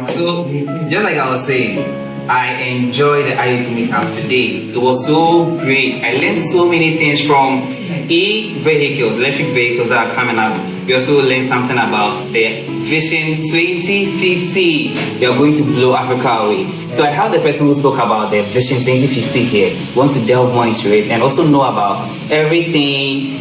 So, just like I was saying, I enjoyed the IoT meetup today. It was so great. I learned so many things from e-vehicles, electric vehicles that are coming up. We also learned something about the Vision 2050. They are going to blow Africa away. So I have the person who spoke about the Vision 2050 here. We want to delve more into it and also know about everything.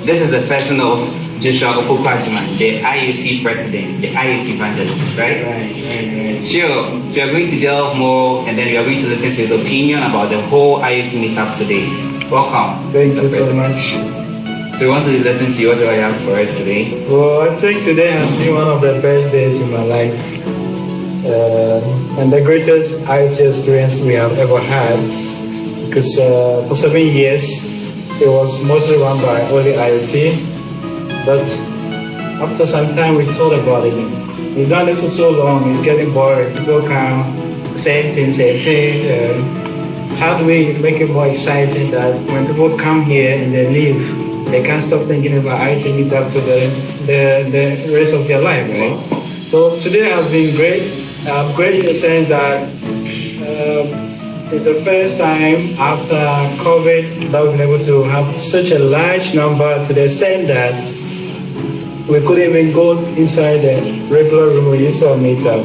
This is the person of Joshua Opokwajima, the IoT President, the IoT Evangelist, right? Right. Sure. So we are going to delve more and then we are going to listen to his opinion about the whole IoT meetup today. Welcome. Thank you so much. So we want to listen to you. What do you have for us today? Well, I think today has been one of the best days in my life. And the greatest IoT experience we have ever had. Because for 7 years, it was mostly run by only IoT. But after some time, we thought about it. We've done this for so long, it's getting boring. People come, same thing. How do we make it more exciting that when people come here and they leave, they can't stop thinking about IoT meetup to the rest of their life, right? So today has been great. Great in the sense that it's the first time after COVID that we've been able to have such a large number to the extent that we couldn't even go inside the regular room we used to meetup.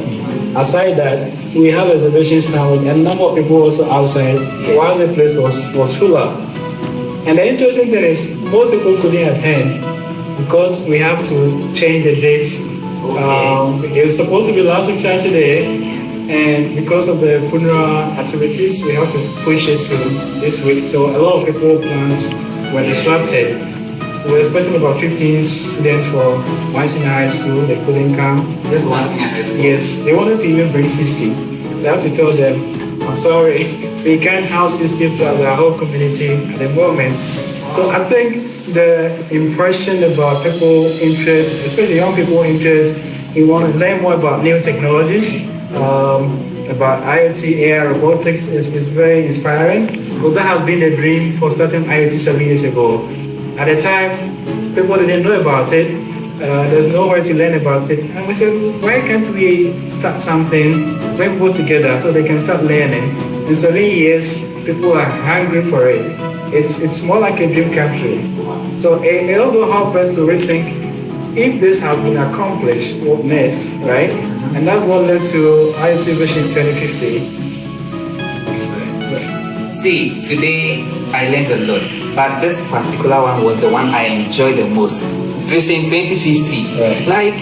Aside that, we have exhibitions now with a number of people also outside while the place was full up. And the interesting thing is most people couldn't attend because we have to change the dates. It was supposed to be last week Saturday, and because of the funeral activities, we have to push it to this week. So a lot of people's plans were disrupted. We were expecting about 15 students for one senior high school. They couldn't come. Just one senior high school? Yes, they wanted to even bring 60. They have to tell them, I'm sorry, we can't house 60 plus our whole community at the moment. So I think the impression about people interest, especially young people interest, you want to learn more about new technologies, about IoT, AR, robotics is very inspiring. Because that has been the dream for starting IoT 7 years ago. At the time, people didn't know about it. There's nowhere to learn about it. And we said, why can't we start something, bring people together so they can start learning? In 7 years, people are hungry for it. It's more like a dream come true. So it also helps us to rethink if this has been accomplished, what next, right? And that's what led to IoT Vision 2050. See, today I learned a lot, but this particular one was the one I enjoyed the most. Vision 2050. Right. Like,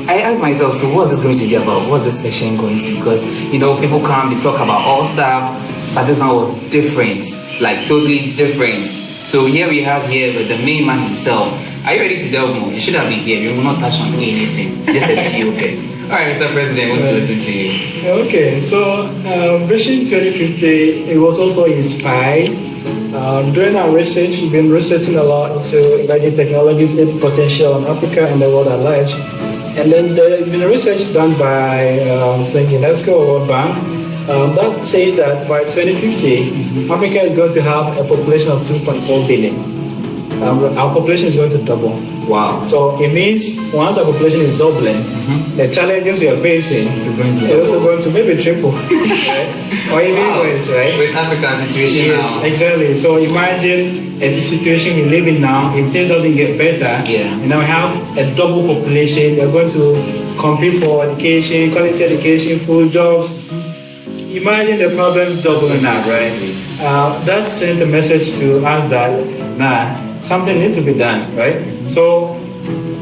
I asked myself, so what's this going to be about? What's this session going to be? Because, people come, they talk about all stuff, but this one was different, like totally different. So here we have with the main man himself. Are you ready to delve more? You should have been here. We will not touch on anything, just a few bits. All right, Mr. President, I want to listen to you. Okay, so Vision 2050, it was also inspired. During our research, we've been researching a lot into emerging technologies, its potential in Africa and the world at large. And then there's been a research done by, I think, UNESCO or World Bank that says that by 2050, Africa is going to have a population of 2.4 billion. Our population is going to double. Wow. So it means once our population is doubling, the challenges we are facing is also going to maybe triple. Right? Or even worse, right? With Africa's situation now. Exactly. So imagine the situation we live in now, if things doesn't get better, and now we have a double population, they're going to compete for education, quality education, food, jobs. Imagine the problem doubling up, right? That sent a message to us that, something needs to be done, right? So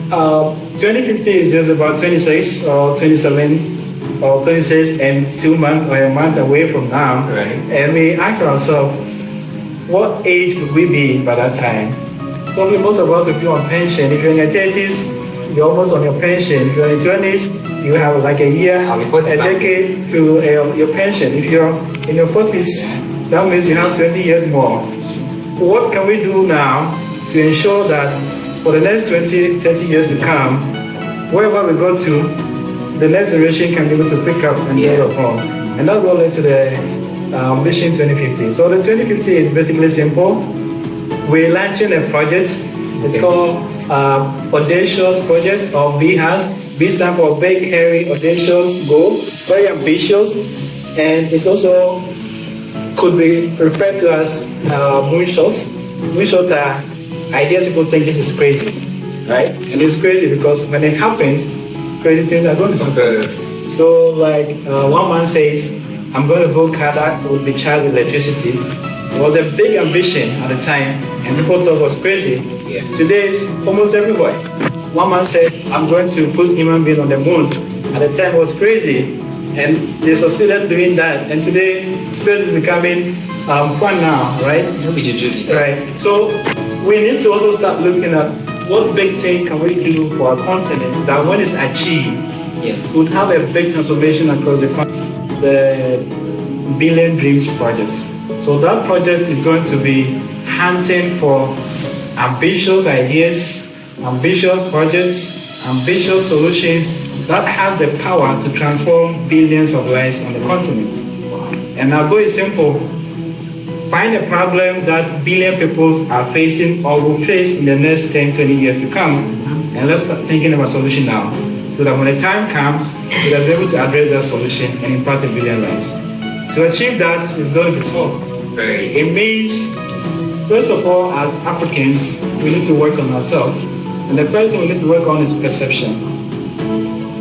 2050 is just about 26 or 27 or 26 and 2 months or a month away from now. Right. And we ask ourselves, what age would we be by that time? Probably most of us will be on pension. If you're in your 30s, you're almost on your pension. If you're in your 20s, you have like a year, a decade to your pension. If you're in your 40s, that means you have 20 years more. What can we do now to ensure that for the next 20, 30 years to come, wherever we go to, the next generation can be able to pick up and build upon? And that's what led to the Vision 2050. So the 2050 is basically simple. We're launching a project. It's called Audacious Project, or VHAS, B stands for big, hairy, audacious goal, very ambitious, and it's also could be referred to as moonshots. Moonshots are ideas people think this is crazy, right? And it's crazy because when it happens, crazy things are going to happen. So, like one man says, I'm going to build car that will be charged with electricity. It was a big ambition at the time, and people thought it was crazy. Yeah. Today, it's almost everywhere. One man said, I'm going to put human beings on the moon. At the time, it was crazy, and they succeeded doing that. And today, space is becoming fun now, right? Right. So, we need to also start looking at what big thing can we do for our continent that when it's achieved, would have a big transformation across the continent. The Billion Dreams Project. So that project is going to be hunting for ambitious ideas, ambitious projects, ambitious solutions that have the power to transform billions of lives on the continent. And our goal is simple. Find a problem that billion people are facing or will face in the next 10, 20 years to come, and let's start thinking of a solution now, so that when the time comes, we are able to address that solution and impact a billion lives. To achieve that is going to be tough. It means, first of all, as Africans, we need to work on ourselves. And the first thing we need to work on is perception.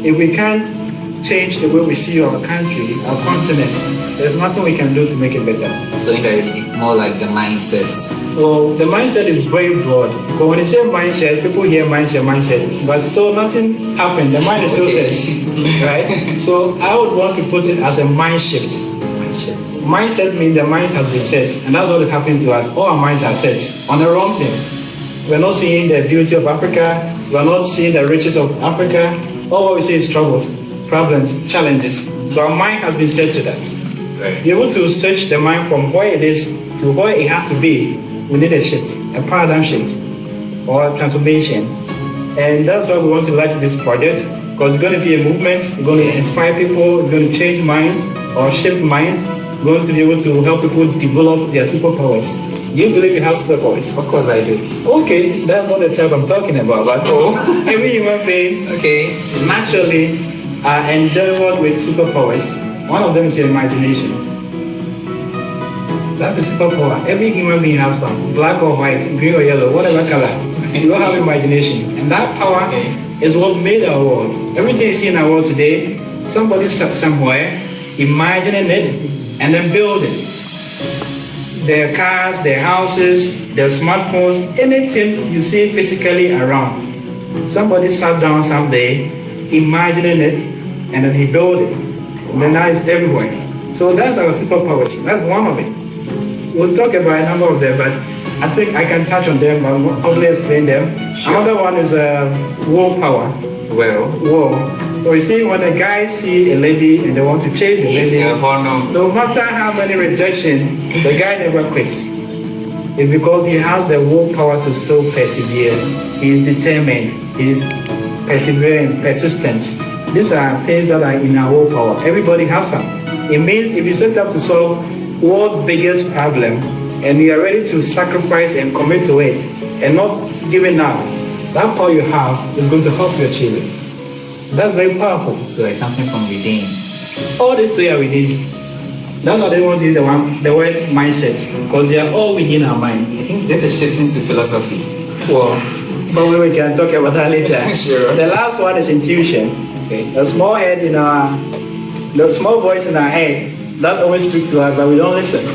If we can't change the way we see our country, our continent, there's nothing we can do to make it better. So indirectly, more like the mindsets. Well, the mindset is very broad. But when you say mindset, people hear mindset, but still nothing happened. The mind is still set, right? So I would want to put it as a mind shift. Mindset means the mind has been set, and that's what is happening to us. All our minds are set on the wrong thing. We're not seeing the beauty of Africa. We're not seeing the riches of Africa. All what we see is troubles, problems, challenges. So our mind has been set to that. Right. Be able to search the mind from where it is to where it has to be. We need a shift, a paradigm shift, or a transformation. And that's why we want to launch this project, because it's going to be a movement. It's going to inspire people. It's going to change minds or shift minds. We're going to be able to help people develop their superpowers. Do you believe you have superpowers? Of course I do. Okay, that's not the type I'm talking about. But every human being, naturally are endowed with superpowers. One of them is your imagination. That's a superpower. Every human being has some, black or white, green or yellow, whatever color. You all have imagination, and that power is what made our world. Everything you see in our world today, somebody somewhere imagining it and then building. Their cars, their houses, their smartphones, anything you see physically around. Somebody sat down someday, imagining it, and then he built it. And then now it's everywhere. So that's our superpowers. That's one of it. We'll talk about a number of them, but I think I can touch on them, but I'll probably explain them. Sure. Another one is willpower. Will. So you see, when a guy see a lady and they want to chase the lady, no matter how many rejection, the guy never quits. It's because he has the willpower to still persevere. He is determined. He is persevering, persistent. These are things that are in our willpower. Everybody has some. It means if you set up to solve world's biggest problem and you are ready to sacrifice and commit to it and not giving up, that power you have is going to help you achieve it. That's very powerful. So it's something from within. All these three are within. That's why they want to use the word mindset, because they are all within our mind. This is shifting to philosophy. Well, but we can talk about that later. Sure. The last one is intuition. The small voice in our head that always speaks to us, but we don't listen.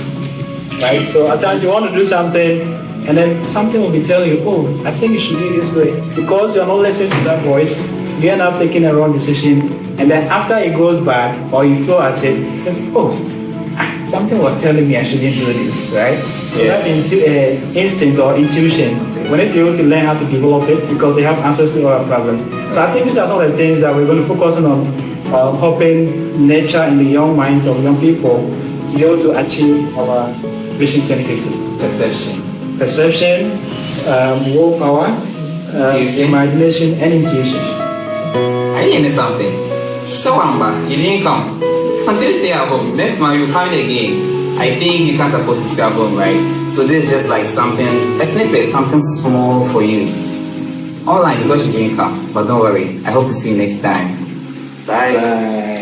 Right? So at times you want to do something, and then something will be telling you, oh, I think you should do it this way. Because you're not listening to that voice, you end up taking a wrong decision, and then after it goes back, or you flow at it, it's, oh, something was telling me I shouldn't do this, right? So that's instinct or intuition. We need to be able to learn how to develop it, because they have answers to our problems. So I think these are some of the things that we're going to focus on helping nature in the young minds of young people to be able to achieve our Vision 2050. Perception, willpower, imagination, and intuition. I learned something. So Amba, you didn't come. Until you stay at home. Next month you're coming again. I think you can't afford to stay at home, right? So this is just like something, a snippet, something small for you. online because you didn't come. But don't worry. I hope to see you next time. Bye. Bye.